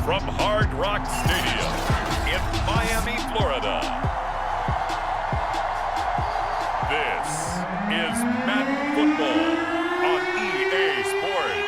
from Hard Rock Stadium in Miami, Florida. This is Madden Football on EA Sports.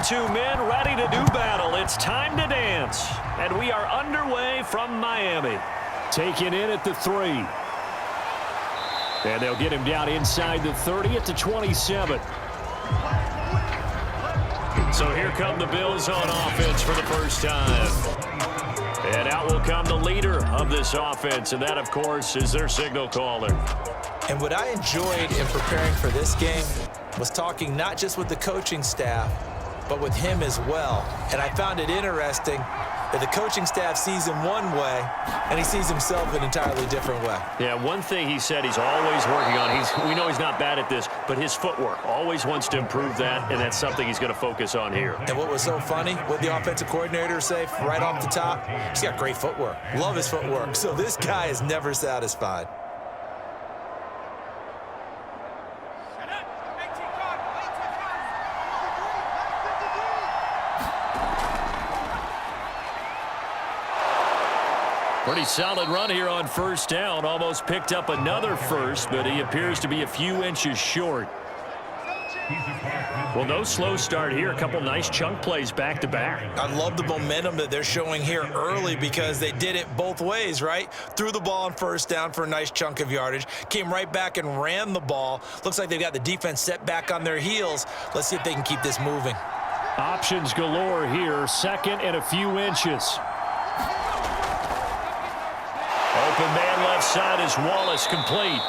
Two men ready to do battle. It's time to dance. And we are underway from Miami. Taking in at the 3. And they'll get him down inside the 30 at the 27. So here come the Bills on offense for the first time. And out will come the leader of this offense. And that, of course, is their signal caller. And what I enjoyed in preparing for this game was talking not just with the coaching staff, but with him as well. And I found it interesting that the coaching staff sees him one way, and he sees himself an entirely different way. Yeah, one thing he said he's always working on, we know he's not bad at this, but his footwork, always wants to improve that, and that's something he's going to focus on here. And what was so funny, what the offensive coordinator say right off the top, he's got great footwork. Love his footwork. So this guy is never satisfied. Pretty solid run here on first down. Almost picked up another first, but he appears to be a few inches short. Well, no slow start here. A couple nice chunk plays back-to-back. I love the momentum that they're showing here early because they did it both ways, right? Threw the ball on first down for a nice chunk of yardage. Came right back and ran the ball. Looks like they've got the defense set back on their heels. Let's see if they can keep this moving. Options galore here. Second and a few inches. Open man left side is Wallace, complete.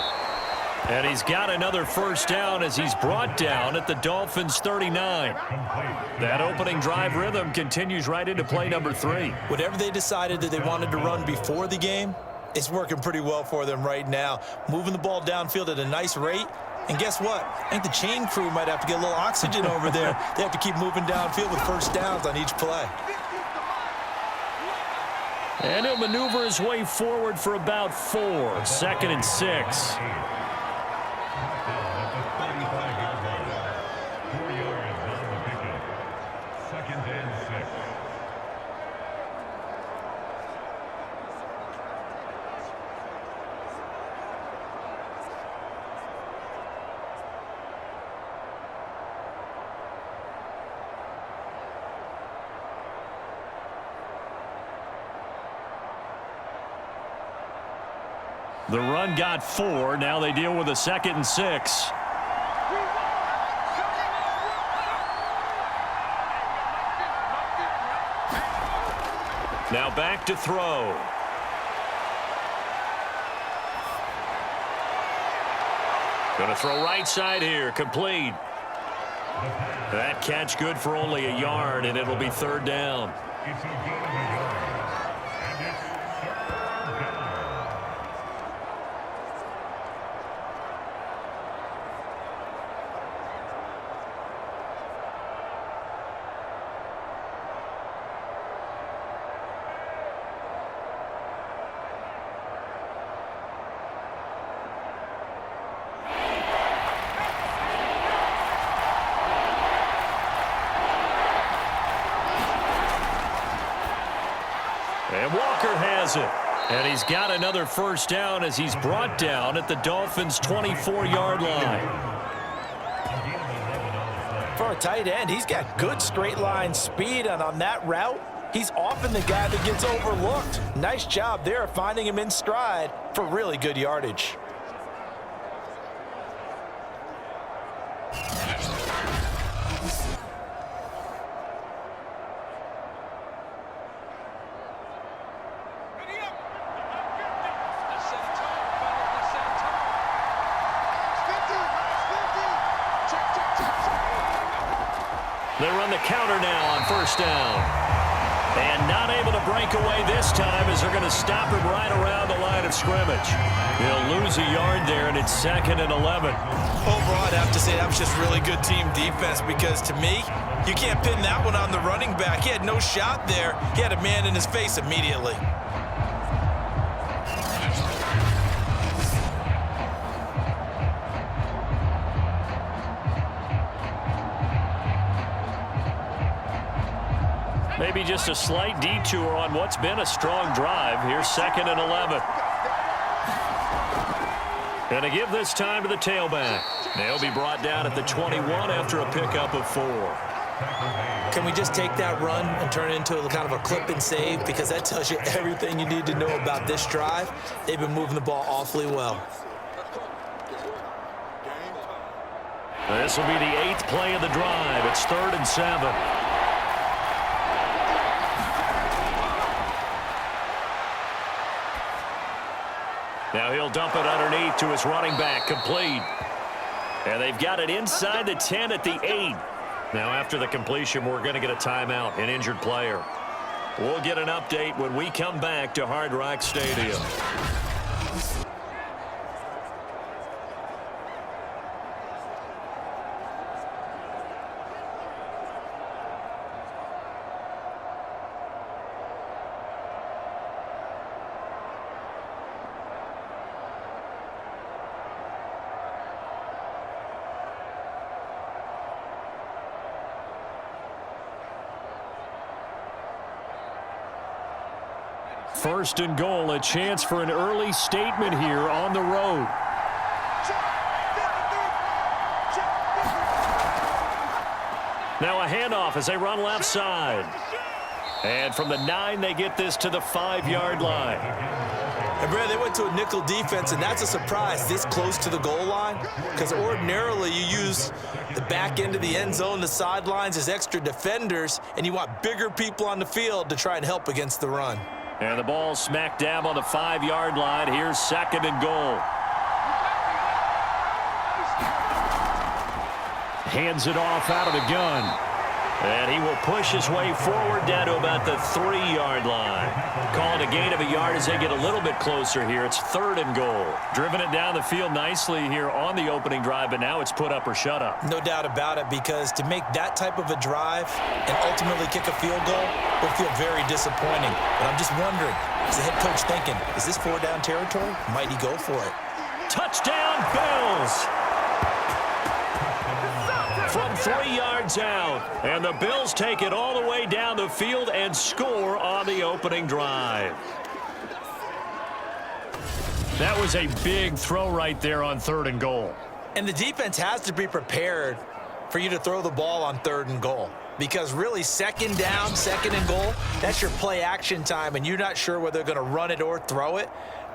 And he's got another first down as he's brought down at the Dolphins 39. That opening drive rhythm continues right into play number 3. Whatever they decided that they wanted to run before the game, it's working pretty well for them right now. Moving the ball downfield at a nice rate. And guess what? I think the chain crew might have to get a little oxygen over there. They have to keep moving downfield with first downs on each play. And he'll maneuver his way forward for about 4. Second and 6. The run got 4. Now they deal with a second and 6. Now back to throw. Going to throw right side here. Complete. That catch good for only a yard, and it'll be third down. And Walker has it. And he's got another first down as he's brought down at the Dolphins' 24-yard line. For a tight end, he's got good straight line speed, and on that route, he's often the guy that gets overlooked. Nice job there finding him in stride for really good yardage. They run the counter now on first down. And not able to break away this time as they're going to stop him right around the line of scrimmage. He'll lose a yard there, and it's 2nd and 11. Overall, I'd have to say that was just really good team defense because, to me, you can't pin that one on the running back. He had no shot there. He had a man in his face immediately. Maybe just a slight detour on what's been a strong drive. Here's 2nd and 11. And to give this time to the tailback. They'll be brought down at the 21 after a pickup of 4. Can we just take that run and turn it into a kind of a clip and save? Because that tells you everything you need to know about this drive. They've been moving the ball awfully well. This will be the 8th play of the drive. It's 3rd and 7. Now he'll dump it underneath to his running back, complete. And they've got it inside the 10 at the 8. Now after the completion, we're going to get a timeout, an injured player. We'll get an update when we come back to Hard Rock Stadium. First and goal, a chance for an early statement here on the road. Now a handoff as they run left side. And from the 9, they get this to the 5-yard line. And, Brad, they went to a nickel defense, and that's a surprise this close to the goal line because ordinarily you use the back end of the end zone, the sidelines as extra defenders, and you want bigger people on the field to try and help against the run. And the ball smack dab on the 5-yard line. Here's 2nd and goal. Hands it off out of the gun. And he will push his way forward down to about the 3-yard line. Calling a gain of a yard as they get a little bit closer here. It's 3rd and goal. Driven it down the field nicely here on the opening drive, but now it's put up or shut up. No doubt about it, because to make that type of a drive and ultimately kick a field goal would feel very disappointing. But I'm just wondering, is the head coach thinking, is this 4-down territory? Might he go for it? Touchdown, Bills! From 3 yards out, and the Bills take it all the way down the field and score on the opening drive. That was a big throw right there on 3rd and goal. And the defense has to be prepared for you to throw the ball on 3rd and goal, because really 2nd down, 2nd and goal, that's your play action time, and you're not sure whether they're going to run it or throw it.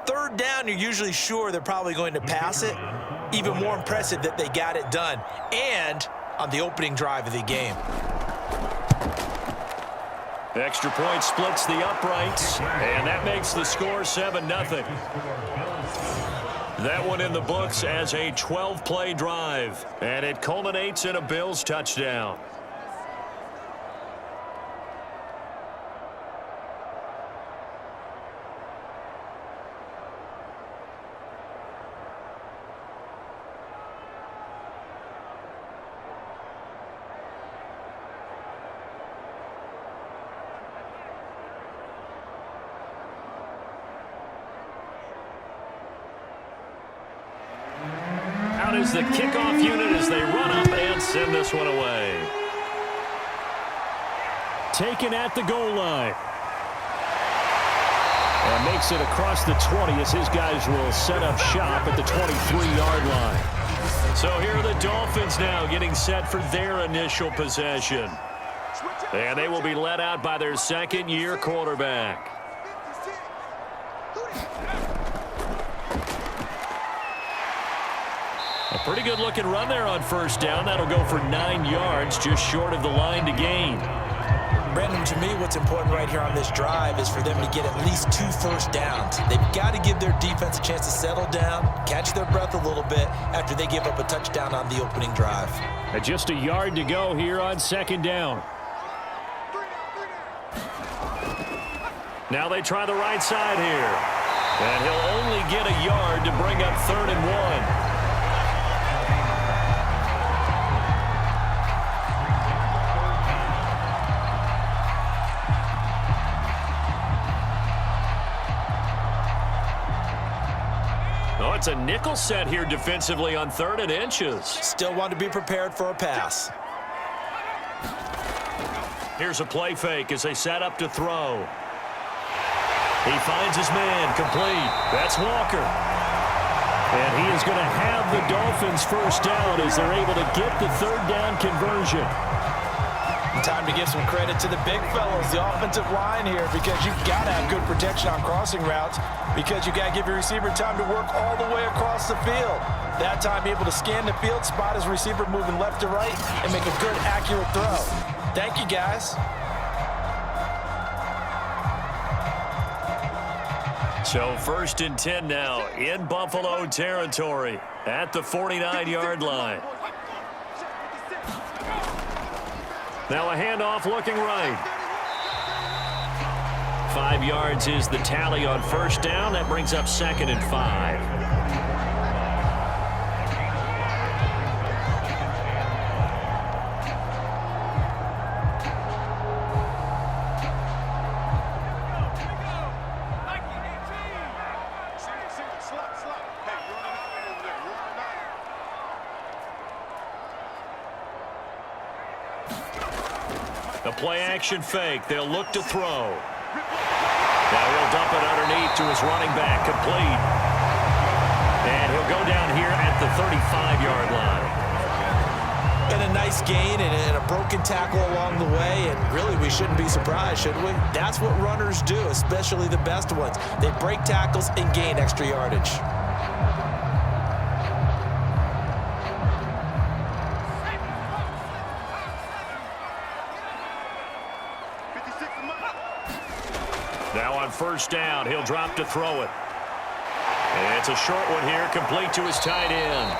3rd down, you're usually sure they're probably going to pass it. Even more impressive that they got it done. And on the opening drive of the game. The extra point splits the uprights, and that makes the score 7-0. That one in the books as a 12-play drive, and it culminates in a Bills touchdown. Is the kickoff unit as they run up and send this one away. Taken at the goal line. And makes it across the 20 as his guys will set up shop at the 23-yard line. So here are the Dolphins now getting set for their initial possession. And they will be led out by their 2nd-year quarterback. A pretty good-looking run there on 1st down. That'll go for 9 yards, just short of the line to gain. Brandon, to me, what's important right here on this drive is for them to get at least 2 first downs. They've got to give their defense a chance to settle down, catch their breath a little bit after they give up a touchdown on the opening drive. Just a yard to go here on 2nd down. Now they try the right side here. And he'll only get a yard to bring up 3rd and 1. Oh, it's a nickel set here defensively on 3rd and inches. Still want to be prepared for a pass. Here's a play fake as they set up to throw. He finds his man, complete. That's Walker. And he is going to have the Dolphins first down as they're able to get the 3rd down conversion. Time to give some credit to the big fellows, the offensive line here, because you've got to have good protection on crossing routes, because you got to give your receiver time to work all the way across the field. That time able to scan the field, spot his receiver moving left to right, and make a good, accurate throw. Thank you, guys. So 1st and 10 now in Buffalo territory at the 49-yard line. Now a handoff looking right. 5 yards is the tally on 1st down. That brings up 2nd and 5. The play-action fake. They'll look to throw. Now he'll dump it underneath to his running back. Complete. And he'll go down here at the 35-yard line. And a nice gain and a broken tackle along the way. And really, we shouldn't be surprised, should we? That's what runners do, especially the best ones. They break tackles and gain extra yardage. Now on 1st down, he'll drop to throw it. And it's a short one here, complete to his tight end.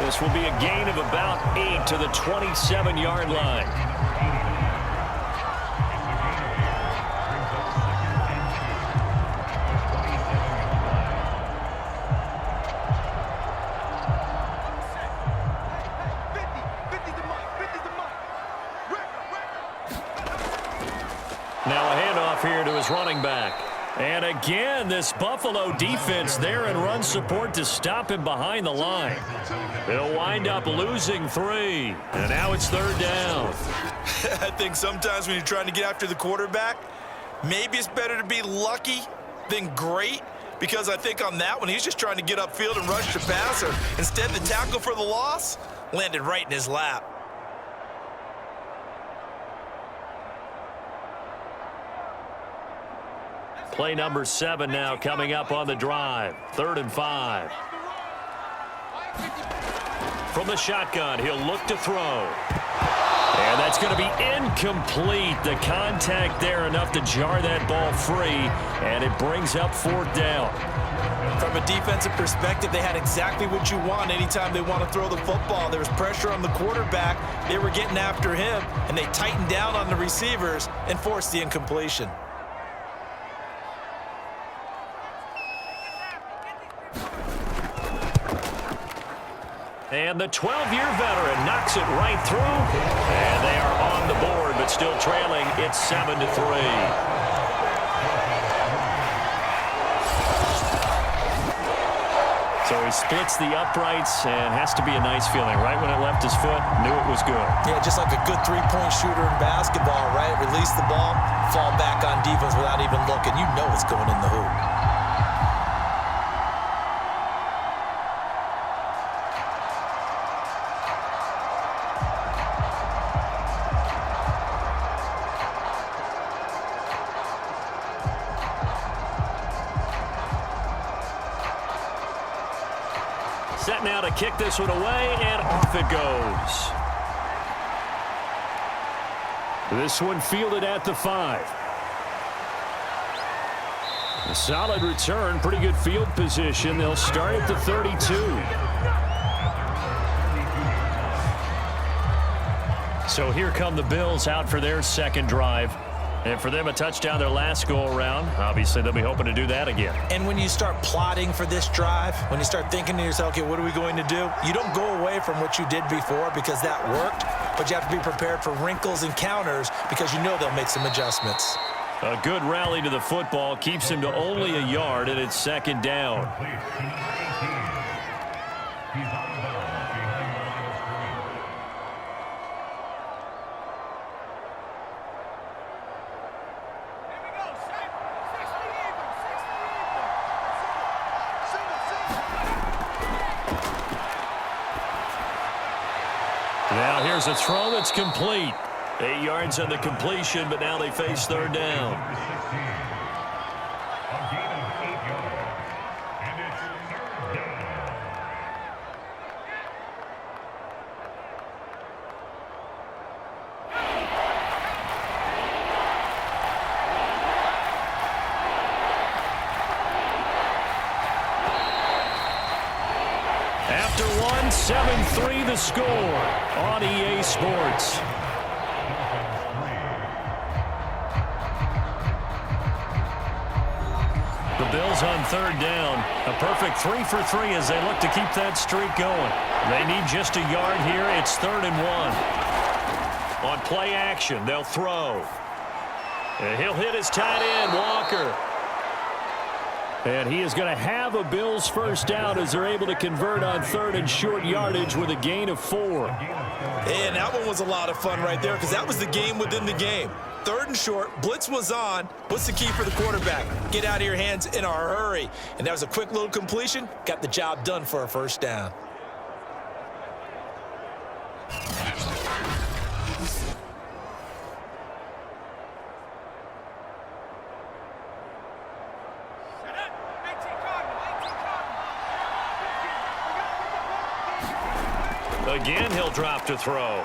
This will be a gain of about 8 to the 27-yard line. Now a handoff here to his running back. And again, this Buffalo defense there in run support to stop him behind the line. They'll wind up losing 3. And now it's 3rd down. I think sometimes when you're trying to get after the quarterback, maybe it's better to be lucky than great. Because I think on that one, he's just trying to get upfield and rush the passer. Instead, the tackle for the loss landed right in his lap. Play number 7 now coming up on the drive. 3rd and 5. From the shotgun, he'll look to throw. And that's going to be incomplete. The contact there enough to jar that ball free, and it brings up 4th down. From a defensive perspective, they had exactly what you want anytime they want to throw the football. There was pressure on the quarterback. They were getting after him, and they tightened down on the receivers and forced the incompletion. And the 12-year veteran knocks it right through. And they are on the board, but still trailing. It's 7-3. So he splits the uprights and has to be a nice feeling. Right when it left his foot, knew it was good. Yeah, just like a good three-point shooter in basketball, right? Release the ball, fall back on defense without even looking. You know it's going in the hoop. Set now to kick this one away, and off it goes. This one fielded at the 5. A solid return, pretty good field position. They'll start at the 32. So here come the Bills out for their second drive. And for them, a touchdown their last go-around. Obviously, they'll be hoping to do that again. And when you start plotting for this drive, when you start thinking to yourself, okay, what are we going to do? You don't go away from what you did before because that worked, but you have to be prepared for wrinkles and counters because you know they'll make some adjustments. A good rally to the football keeps him to only a yard, and it's second down. Now here's a throw that's complete. 8 yards on the completion, but now they face third down. After one, 7-3 the score on EA Sports. The Bills on third down. A perfect 3 for 3 as they look to keep that streak going. They need just a yard here. It's 3rd and 1. On play action, they'll throw. And he'll hit his tight end, Walker. And he is going to have a Bills first down as they're able to convert on 3rd and short yardage with a gain of 4. And that one was a lot of fun right there because that was the game within the game. 3rd and short, blitz was on. What's the key for the quarterback? Get out of your hands in a hurry. And that was a quick little completion. Got the job done for a first down. Again, he'll drop to throw.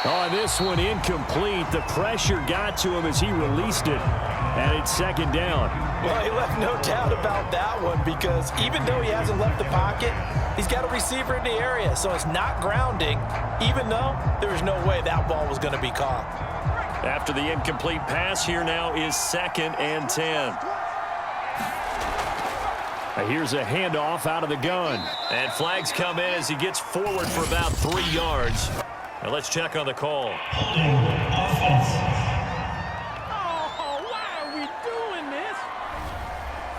Oh, this one incomplete. The pressure got to him as he released it. And it's second down. Well, he left no doubt about that one because even though he hasn't left the pocket, he's got a receiver in the area. So it's not grounding, even though there was no way that ball was going to be caught. After the incomplete pass, here now is 2nd and 10. Here's a handoff out of the gun. And flags come in as he gets forward for about 3 yards. Now let's check on the call. Holding offense. Oh, why are we doing this?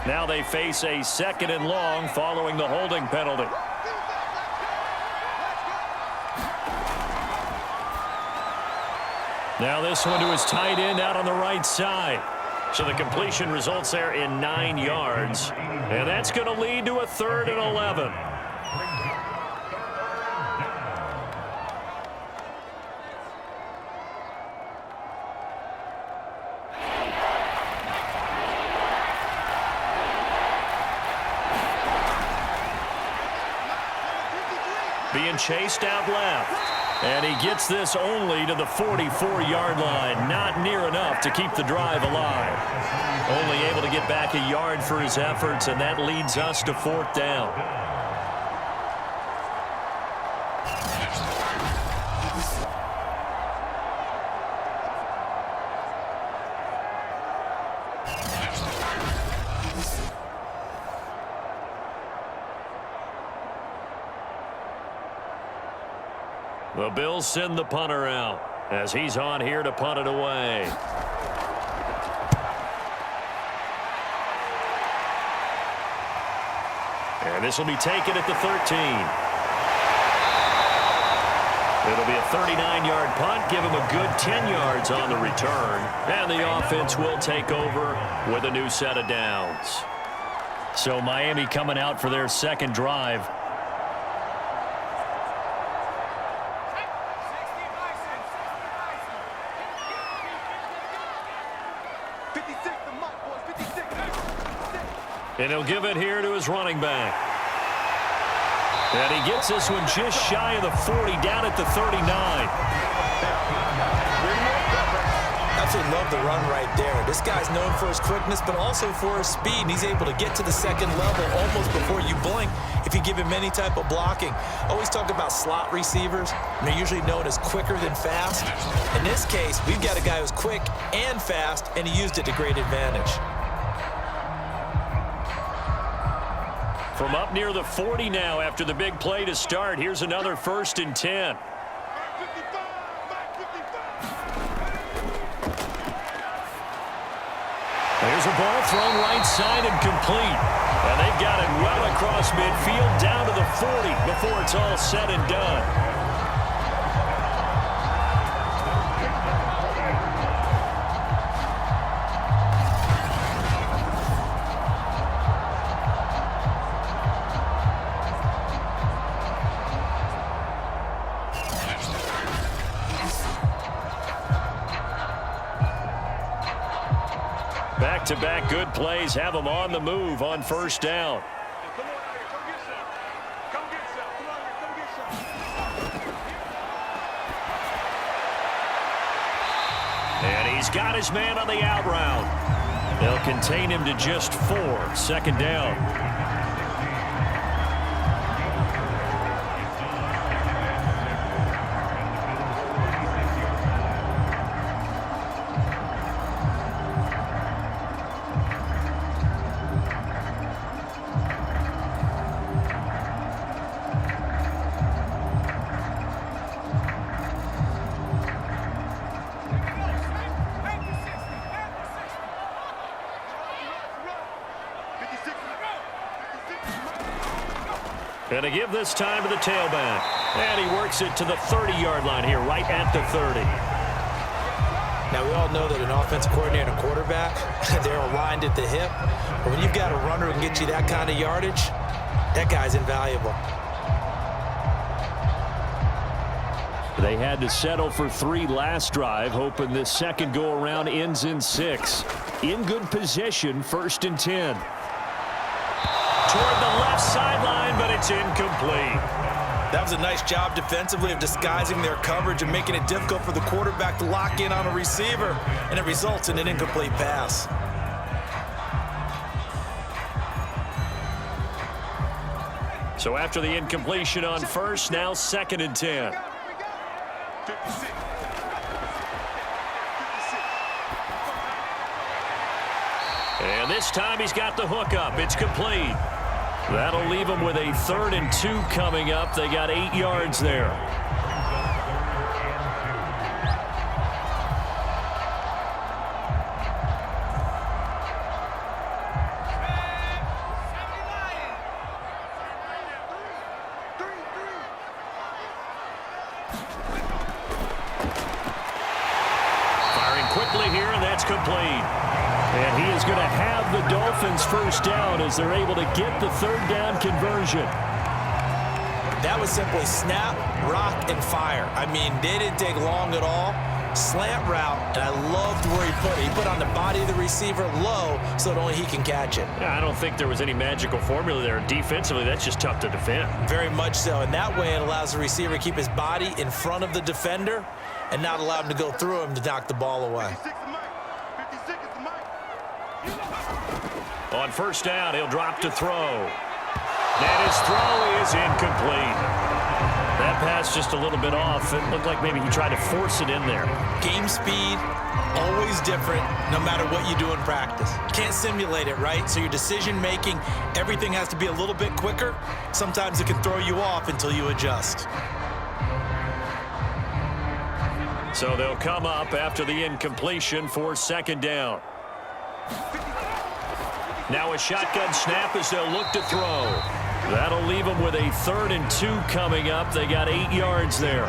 Now they face a 2nd and long following the holding penalty. Now this one to his tight end out on the right side. So the completion results there in 9 yards. And that's going to lead to a 3rd and 11. Being chased out left. And he gets this only to the 44-yard line. Not near enough to keep the drive alive. Only able to get back a yard for his efforts, and that leads us to 4th down. The Bills send the punter out as he's on here to punt it away. And this will be taken at the 13. It'll be a 39-yard punt, give him a good 10 yards on the return. And the offense will take over with a new set of downs. So Miami coming out for their second drive. And he'll give it here to his running back. And he gets this one just shy of the 40, down at the 39. That's absolutely love the run right there. This guy's known for his quickness, but also for his speed, and he's able to get to the second level almost before you blink if you give him any type of blocking. Always talk about slot receivers, and they're usually known as quicker than fast. In this case, we've got a guy who's quick and fast, and he used it to great advantage. From up near the 40 now after the big play to start, here's another 1st and 10. There's a ball thrown right side and complete. And they've got it well across midfield down to the 40 before it's all said and done. Back-to-back good plays have them on the move on 1st down. And he's got his man on the out route. They'll contain him to just 4. 2nd down. And to give this time to the tailback. And he works it to the 30-yard line here, right at the 30. Now, we all know that an offensive coordinator and a quarterback, they're aligned at the hip. But when you've got a runner who can get you that kind of yardage, that guy's invaluable. They had to settle for 3 last drive, hoping this second go-around ends in 6. In good position, 1st and 10. Toward the left sideline, but it's incomplete. That was a nice job defensively of disguising their coverage and making it difficult for the quarterback to lock in on a receiver, and it results in an incomplete pass. So after the incompletion on 1st, now 2nd and 10. And this time he's got the hook up. It's complete. That'll leave him with a 3rd and 2 coming up. They got 8 yards there. Firing quickly here, and that's complete. And he is going to have the Dolphins 1st down as they're able to get the 3rd down conversion. That was simply snap, rock, and fire. I mean, they didn't take long at all. Slant route, and I loved where he put it. He put on the body of the receiver low so that only he can catch it. Yeah, I don't think there was any magical formula there. Defensively, that's just tough to defend. Very much so, and that way it allows the receiver to keep his body in front of the defender and not allow him to go through him to knock the ball away. On 1st down, he'll drop to throw. And his throw is incomplete. That pass just a little bit off. It looked like maybe he tried to force it in there. Game speed, always different, no matter what you do in practice. You can't simulate it, right? So your decision-making, everything has to be a little bit quicker. Sometimes it can throw you off until you adjust. So they'll come up after the incompletion for 2nd down. Now a shotgun snap as they'll look to throw. That'll leave them with a 3rd and 2 coming up. They got 8 yards there.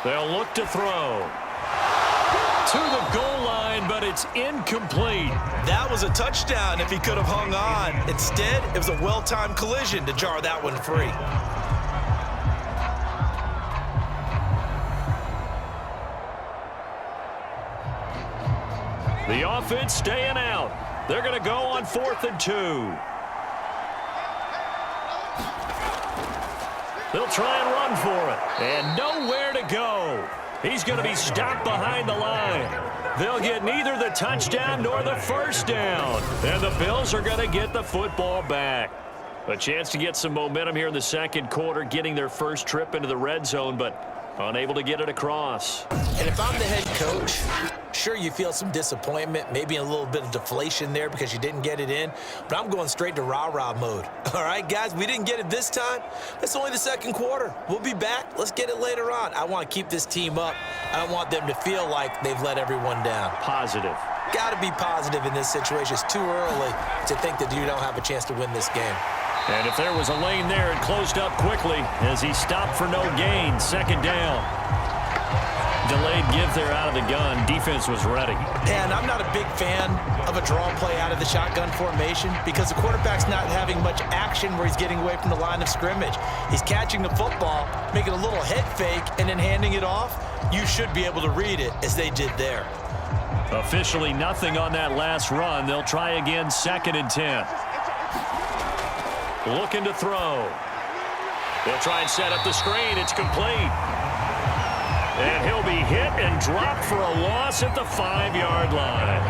They'll look to throw. To the goal line, but it's incomplete. That was a touchdown if he could have hung on. Instead, it was a well-timed collision to jar that one free. The offense staying out. They're going to go on 4th and 2. They'll try and run for it. And nowhere to go. He's going to be stopped behind the line. They'll get neither the touchdown nor the first down. And the Bills are going to get the football back. A chance to get some momentum here in the second quarter, getting their first trip into the red zone, but unable to get it across. And if I'm the head coach, sure, you feel some disappointment, maybe a little bit of deflation there because you didn't get it in, but I'm going straight to rah-rah mode. All right, guys, we didn't get it this time. It's only the second quarter. We'll be back. Let's get it later on. I want to keep this team up. I don't want them to feel like they've let everyone down. Positive. Got to be positive in this situation. It's too early to think that you don't have a chance to win this game. And if there was a lane there, it closed up quickly as he stopped for no gain. Second down. Delayed give there out of the gun. Defense was ready. And I'm not a big fan of a draw play out of the shotgun formation because the quarterback's not having much action where he's getting away from the line of scrimmage. He's catching the football, making a little head fake, and then handing it off. You should be able to read it as they did there. Officially nothing on that last run. They'll try again, 2nd and 10. Looking to throw. They'll try and set up the screen. It's complete. And he'll be hit and dropped for a loss at the 5-yard line.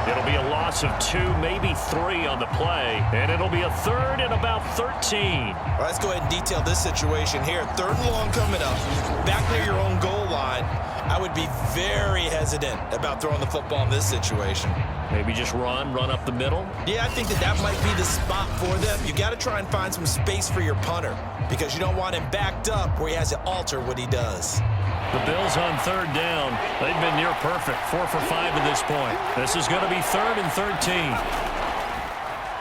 It'll be a loss of 2, maybe 3 on the play. And it'll be a 3rd and about 13. All right, let's go ahead and detail this situation here. 3rd and long coming up. Back near your own goal line. I would be very hesitant about throwing the football in this situation. Maybe just run up the middle? Yeah, I think that might be the spot for them. You got to try and find some space for your punter because you don't want him backed up where he has to alter what he does. The Bills on 3rd down. They've been near perfect, 4 for 5 at this point. This is going to be 3rd and 13.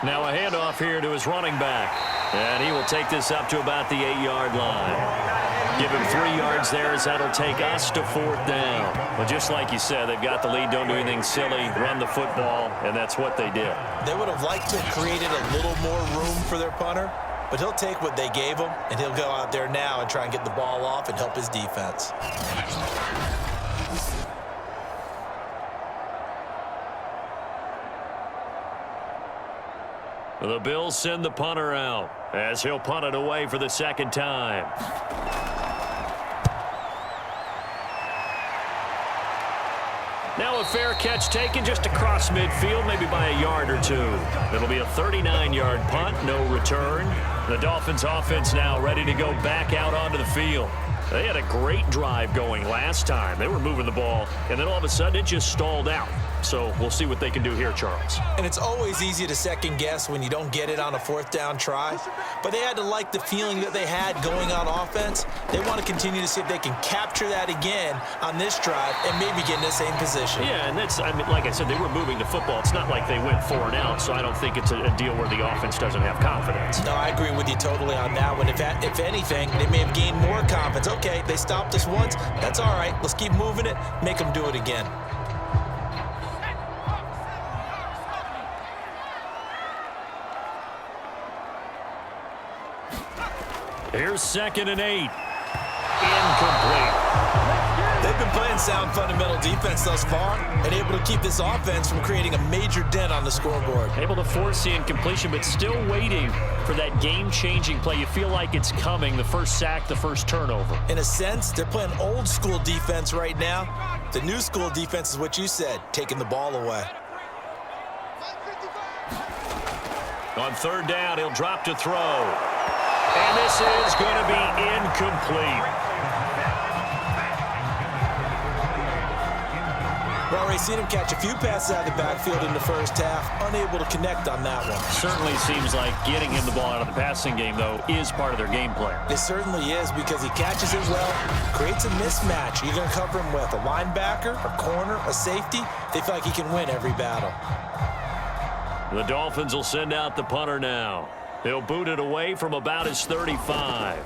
Now a handoff here to his running back. And he will take this up to about the 8-yard line. Give him 3 yards there as that'll take us to 4th down. Well, just like you said, they've got the lead. Don't do anything silly. Run the football, and that's what they did. They would have liked to have created a little more room for their punter, but he'll take what they gave him, and he'll go out there now and try and get the ball off and help his defense. The Bills send the punter out as he'll punt it away for the 2nd time. Now a fair catch taken just across midfield, maybe by a yard or 2. It'll be a 39-yard punt, no return. The Dolphins offense now ready to go back out onto the field. They had a great drive going last time. They were moving the ball, and then all of a sudden it just stalled out. So we'll see what they can do here, Charles. And it's always easy to second guess when you don't get it on a 4th down try. But they had to like the feeling that they had going on offense. They want to continue to see if they can capture that again on this drive and maybe get in the same position. Yeah, and that's, I mean, like I said, they were moving the football. It's not like they went 4 and out, so I don't think it's a deal where the offense doesn't have confidence. No, I agree with you totally on that one. If anything, they may have gained more confidence. Okay, they stopped us once. That's all right. Let's keep moving it. Make them do it again. Here's 2nd and 8. Incomplete. They've been playing sound fundamental defense thus far and able to keep this offense from creating a major dent on the scoreboard. Able to force the incompletion, but still waiting for that game-changing play. You feel like it's coming, the first sack, the first turnover. In a sense, they're playing old school defense right now. The new school defense is what you said, taking the ball away. On 3rd down, he'll drop to throw. And this is going to be incomplete. We've already seen him catch a few passes out of the backfield in the first half, unable to connect on that one. Certainly seems like getting him the ball out of the passing game, though, is part of their game plan. It certainly is because he catches it well, creates a mismatch. You're going to cover him with a linebacker, a corner, a safety. They feel like he can win every battle. The Dolphins will send out the punter now. He'll boot it away from about his 35.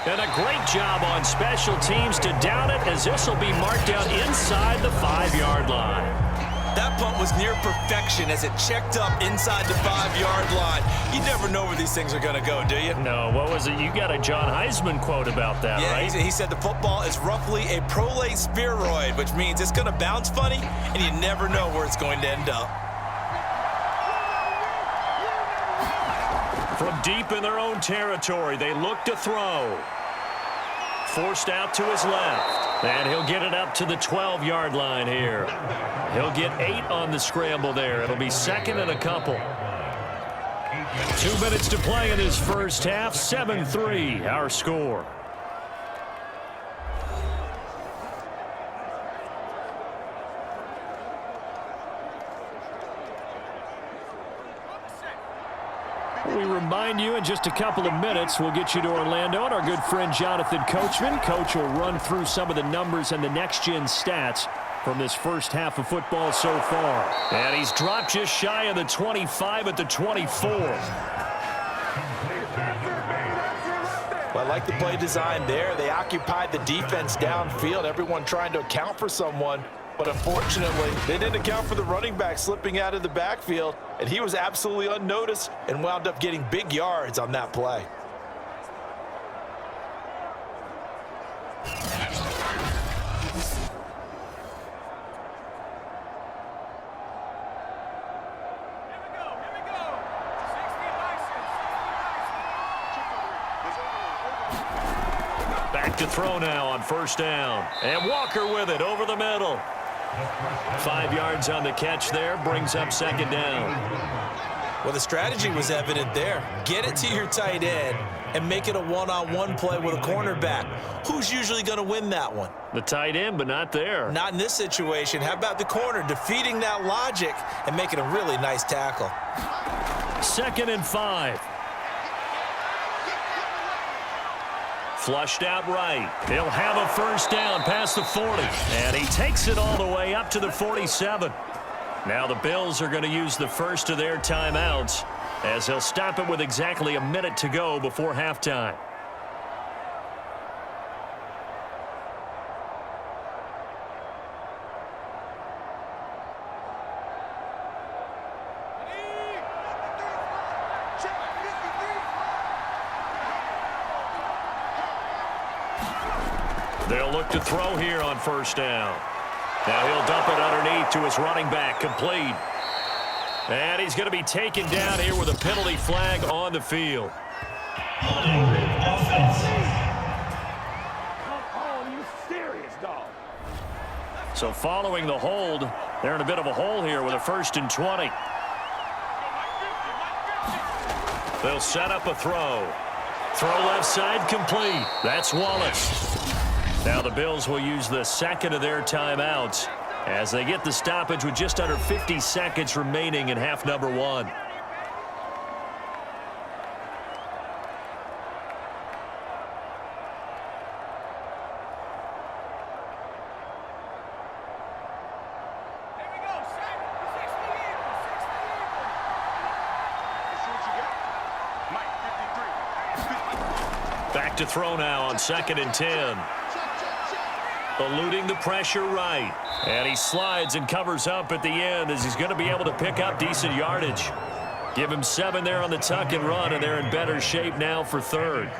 And a great job on special teams to down it as this will be marked down inside the 5-yard line. That punt was near perfection as it checked up inside the 5-yard line. You never know where these things are going to go, do you? No, what was it? You got a John Heisman quote about that, yeah, right? He said the football is roughly a prolate spheroid, which means it's going to bounce funny, and you never know where it's going to end up. From deep in their own territory, they look to throw. Forced out to his left. And he'll get it up to the 12-yard line here. He'll get 8 on the scramble there. It'll be second and a couple. 2 minutes to play in this first half. 7-3, our score. We remind you in just a couple of minutes we'll get you to Orlando and our good friend Jonathan Coachman. Coach will run through some of the numbers and the next-gen stats from this first half of football so far. And he's dropped just shy of the 25 at the 24. Well, I like the play design there. They occupied the defense downfield, everyone trying to account for someone. But unfortunately, they didn't account for the running back slipping out of the backfield, and he was absolutely unnoticed and wound up getting big yards on that play. Back to throw now on first down. And Walker with it over the middle. 5 yards on the catch there, brings up second down. Well, the strategy was evident there. Get it to your tight end and make it a one-on-one play with a cornerback. Who's usually going to win that one? The tight end, but not there. Not in this situation. How about the corner defeating that logic and making a really nice tackle? 2nd and 5. Flushed out right. He'll have a first down past the 40. And he takes it all the way up to the 47. Now the Bills are going to use the first of their timeouts as they'll stop it with exactly a minute to go before halftime. They'll look to throw here on first down. Now he'll dump it underneath to his running back, complete. And he's going to be taken down here with a penalty flag on the field. Holding offense. Come on, you serious, dog. So following the hold, they're in a bit of a hole here with a 1st and 20. They'll set up a throw. Throw left side, complete. That's Wallace. Now the Bills will use the second of their timeouts as they get the stoppage with just under 50 seconds remaining in half number 1. Back to throw now on 2nd and 10. Eluding the pressure right. And he slides and covers up at the end as he's going to be able to pick up decent yardage. Give him 7 there on the tuck and run, and they're in better shape now for 3rd.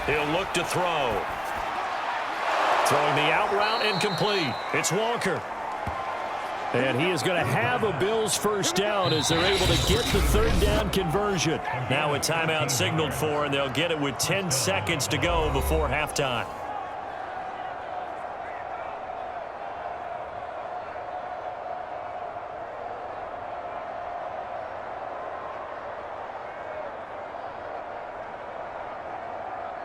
He'll look to throw. Throwing the out route incomplete. It's Walker. And he is going to have a Bills first down as they're able to get the 3rd down conversion. Now a timeout signaled for, and they'll get it with 10 seconds to go before halftime.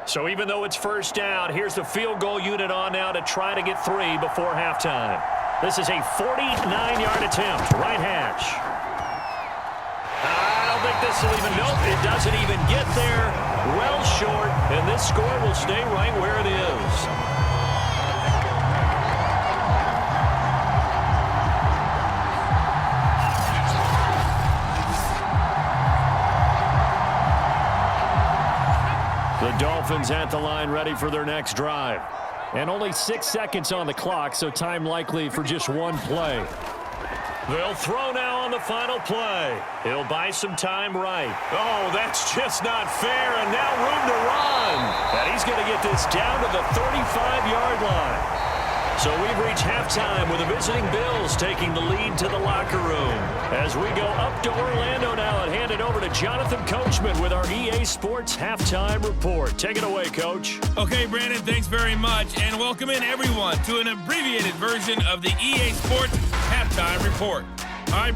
So even though it's first down, here's the field goal unit on now to try to get 3 before halftime. This is a 49-yard attempt, right hash. I don't think this will even, nope, it doesn't even get there. Well short, and this score will stay right where it is. Dolphins at the line ready for their next drive. And only 6 seconds on the clock, so time likely for just one play. They'll throw now on the final play. He'll buy some time right. Oh, that's just not fair, and now room to run. And he's going to get this down to the 35-yard line. So we've reached halftime with the visiting Bills taking the lead to the locker room. As we go up to Orlando now and hand it over to Jonathan Coachman with our EA Sports Halftime Report. Take it away, Coach. Okay, Brandon, thanks very much. And welcome in, everyone, to an abbreviated version of the EA Sports Halftime Report. All right,